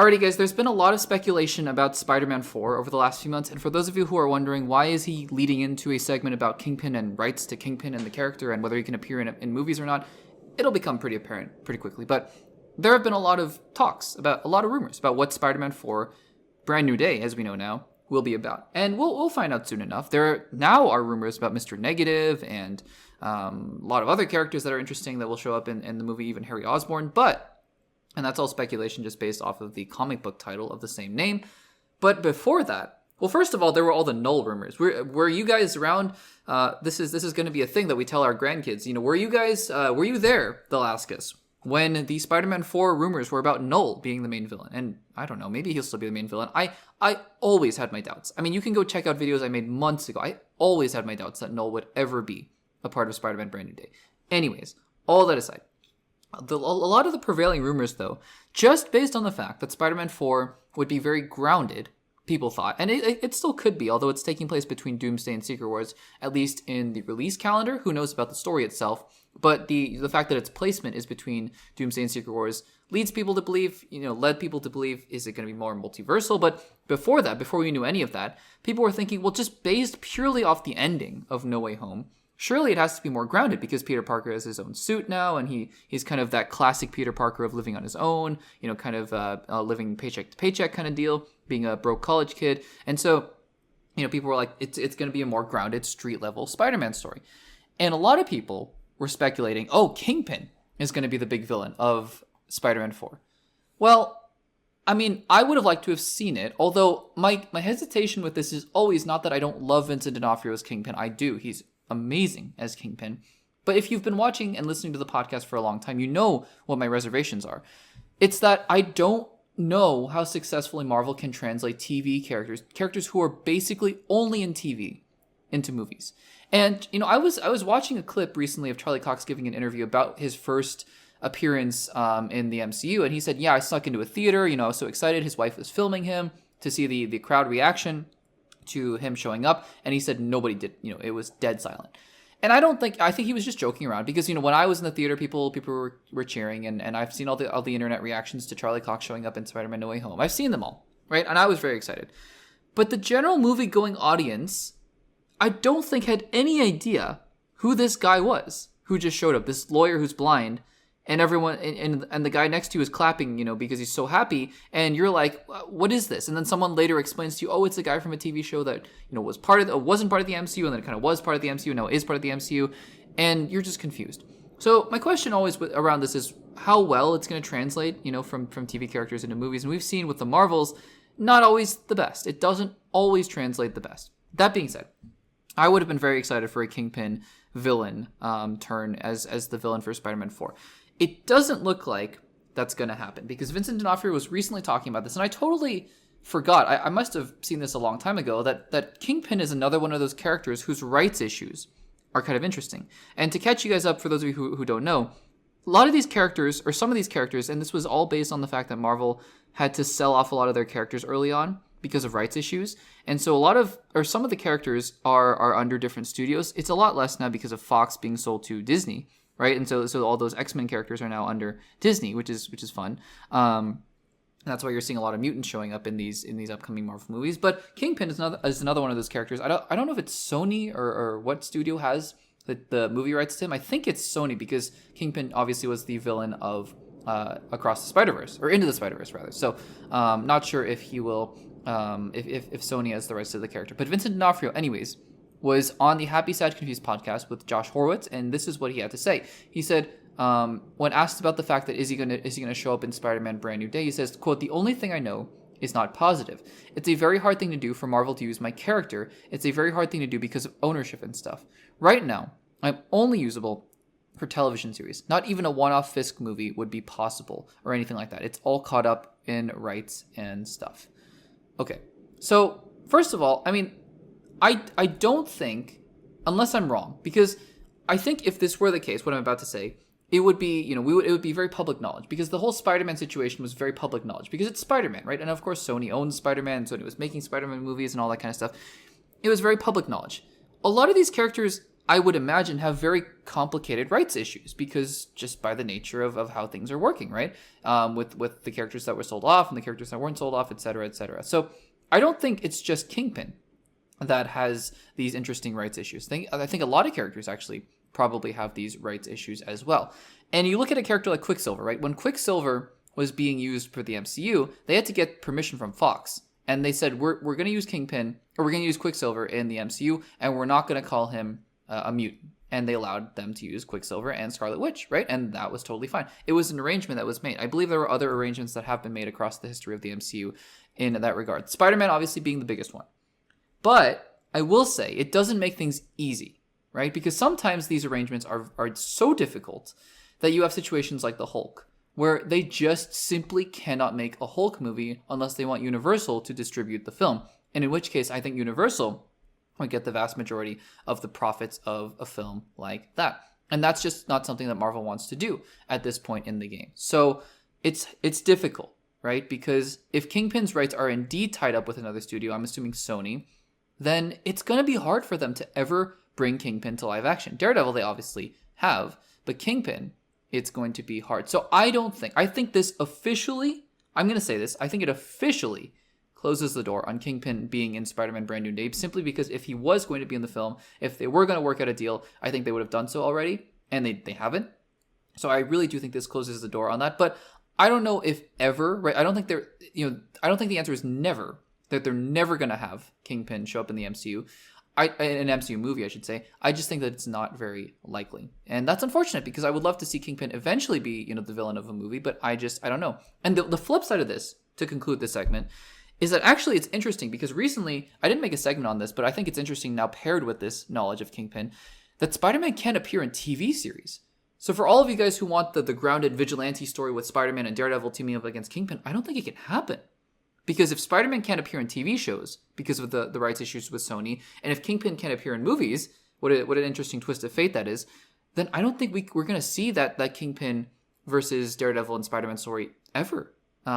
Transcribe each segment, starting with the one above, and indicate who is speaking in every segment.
Speaker 1: Alrighty, guys, there's been a lot of speculation about Spider-Man 4 over the last few months, and for those of you who are wondering why is he leading into a segment about Kingpin and rights to Kingpin and the character and whether he can appear in movies or not, it'll become pretty apparent pretty quickly. But there have been a lot of talks, about a lot of rumors about what Spider-Man 4, Brand New Day, as we know now, will be about. And we'll find out soon enough. There now are rumors about Mr. Negative and a lot of other characters that are interesting that will show up in the movie, even Harry Osborn, and that's all speculation just based off of the comic book title of the same name. But before that, well, first of all, there were all the null rumors. Were you guys around? This is going to be a thing that we tell our grandkids. You know, were you there, they'll ask us, when the Spider-Man 4 rumors were about Null being the main villain? And I don't know, maybe he'll still be the main villain. I always had my doubts. I mean, you can go check out videos I made months ago. I always had my doubts that Null would ever be a part of Spider-Man Brand New Day. Anyways, all that aside, a lot of the prevailing rumors, though, just based on the fact that Spider-Man 4 would be very grounded, people thought, and it still could be, although it's taking place between Doomsday and Secret Wars, at least in the release calendar. Who knows about the story itself? But the fact that its placement is between Doomsday and Secret Wars led people to believe, is it going to be more multiversal? But before that, before we knew any of that, people were thinking, well, just based purely off the ending of No Way Home, surely it has to be more grounded because Peter Parker has his own suit now, and he's kind of that classic Peter Parker of living on his own, kind of living paycheck to paycheck kind of deal, being a broke college kid. And so, people were like, it's going to be a more grounded street level Spider-Man story. And a lot of people were speculating, Kingpin is going to be the big villain of Spider-Man 4. Well, I mean, I would have liked to have seen it, although my hesitation with this is always not that I don't love Vincent D'Onofrio's Kingpin. I do. He's amazing as Kingpin. But if you've been watching and listening to the podcast for a long time, you know what my reservations are. It's that I don't know how successfully Marvel can translate TV characters who are basically only in TV, into movies. And, I was watching a clip recently of Charlie Cox giving an interview about his first appearance in the MCU, and he said, I snuck into a theater, I was so excited, his wife was filming him to see the crowd reaction to him showing up, and he said nobody did, it was dead silent. And I think he was just joking around because, when I was in the theater, people were cheering, and I've seen all the internet reactions to Charlie Cox showing up in Spider-Man No Way Home. I've seen them all, right? And I was very excited. But the general movie-going audience, I don't think had any idea who this guy was who just showed up, this lawyer who's blind, and everyone and the guy next to you is clapping, because he's so happy, and you're like, what is this? And then someone later explains to you, it's a guy from a TV show that wasn't part of the MCU, and then it kind of was part of the MCU, now is part of the MCU, and you're just confused. So my question always around this is how well it's going to translate, from TV characters into movies, and we've seen with the Marvels, not always the best. It doesn't always translate the best. That being said, I would have been very excited for a Kingpin villain turn as the villain for Spider-Man 4. It doesn't look like that's going to happen because Vincent D'Onofrio was recently talking about this, and I totally forgot. I must have seen this a long time ago, that Kingpin is another one of those characters whose rights issues are kind of interesting. And to catch you guys up, for those of you who don't know, a lot of these characters, or some of these characters, and this was all based on the fact that Marvel had to sell off a lot of their characters early on because of rights issues. And so some of the characters are under different studios. It's a lot less now because of Fox being sold to Disney. Right, and so all those X-Men characters are now under Disney, which is fun. That's why you're seeing a lot of mutants showing up in these upcoming Marvel movies. But Kingpin is another one of those characters. I don't know if it's Sony or what studio has the movie rights to him. I think it's Sony because Kingpin obviously was the villain of Across the Spider-Verse, or Into the Spider-Verse rather. So not sure if he will if Sony has the rights to the character. But Vincent D'Onofrio, anyways, was on the Happy Sad Confused podcast with Josh Horowitz, and this is what he had to say. He said, when asked about the fact that is he gonna show up in Spider-Man Brand New Day, he says, quote, "The only thing I know is not positive. It's a very hard thing to do for Marvel to use my character. It's a very hard thing to do because of ownership and stuff. Right now, I'm only usable for television series. Not even a one-off Fisk movie would be possible or anything like that. It's all caught up in rights and stuff." Okay, so first of all, I mean, I don't think, unless I'm wrong, because I think if this were the case, what I'm about to say, it would be, it would be very public knowledge, because the whole Spider-Man situation was very public knowledge, because it's Spider-Man, right? And of course, Sony owns Spider-Man, Sony was making Spider-Man movies and all that kind of stuff. It was very public knowledge. A lot of these characters, I would imagine, have very complicated rights issues because just by the nature of how things are working, right? With the characters that were sold off and the characters that weren't sold off, et cetera, et cetera. So I don't think it's just Kingpin that has these interesting rights issues. I think a lot of characters actually probably have these rights issues as well. And you look at a character like Quicksilver, right? When Quicksilver was being used for the MCU, they had to get permission from Fox. And they said, we're going to use Kingpin, or we're going to use Quicksilver in the MCU, and we're not going to call him a mutant. And they allowed them to use Quicksilver and Scarlet Witch, right? And that was totally fine. It was an arrangement that was made. I believe there were other arrangements that have been made across the history of the MCU in that regard. Spider-Man obviously being the biggest one. But I will say, it doesn't make things easy, right? Because sometimes these arrangements are so difficult that you have situations like the Hulk, where they just simply cannot make a Hulk movie unless they want Universal to distribute the film. And in which case, I think Universal would get the vast majority of the profits of a film like that. And that's just not something that Marvel wants to do at this point in the game. So it's difficult, right? Because if Kingpin's rights are indeed tied up with another studio, I'm assuming Sony, then it's going to be hard for them to ever bring Kingpin to live action. Daredevil, they obviously have, but Kingpin, it's going to be hard. So I think this officially, I'm going to say this, I think it officially closes the door on Kingpin being in Spider-Man Brand New Day, simply because if he was going to be in the film, if they were going to work out a deal, I think they would have done so already, and they haven't. So I really do think this closes the door on that, but I don't know if ever, right? I don't think the answer is never, that they're never going to have Kingpin show up in the MCU. An MCU movie, I should say. I just think that it's not very likely. And that's unfortunate because I would love to see Kingpin eventually be, the villain of a movie, but I don't know. And the flip side of this, to conclude this segment, is that actually it's interesting because recently, I didn't make a segment on this, but I think it's interesting now paired with this knowledge of Kingpin, that Spider-Man can appear in TV series. So for all of you guys who want the grounded vigilante story with Spider-Man and Daredevil teaming up against Kingpin, I don't think it can happen. Because if Spider-Man can't appear in TV shows because of the rights issues with Sony, and if Kingpin can't appear in movies, what an interesting twist of fate that is, then I don't think we're going to see that Kingpin versus Daredevil and Spider-Man story ever,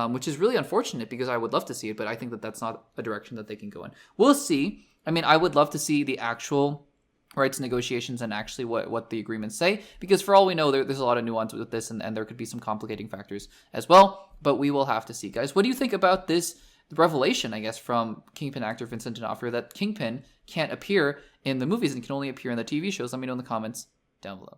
Speaker 1: which is really unfortunate because I would love to see it, but I think that that's not a direction that they can go in. We'll see. I mean, I would love to see the actual rights negotiations and actually what the agreements say, because for all we know, there's a lot of nuance with this, and there could be some complicating factors as well, but we will have to see. Guys, what do you think about this revelation, I guess, from Kingpin actor Vincent D'Onofrio that Kingpin can't appear in the movies and can only appear in the TV shows? Let me know in the comments down below.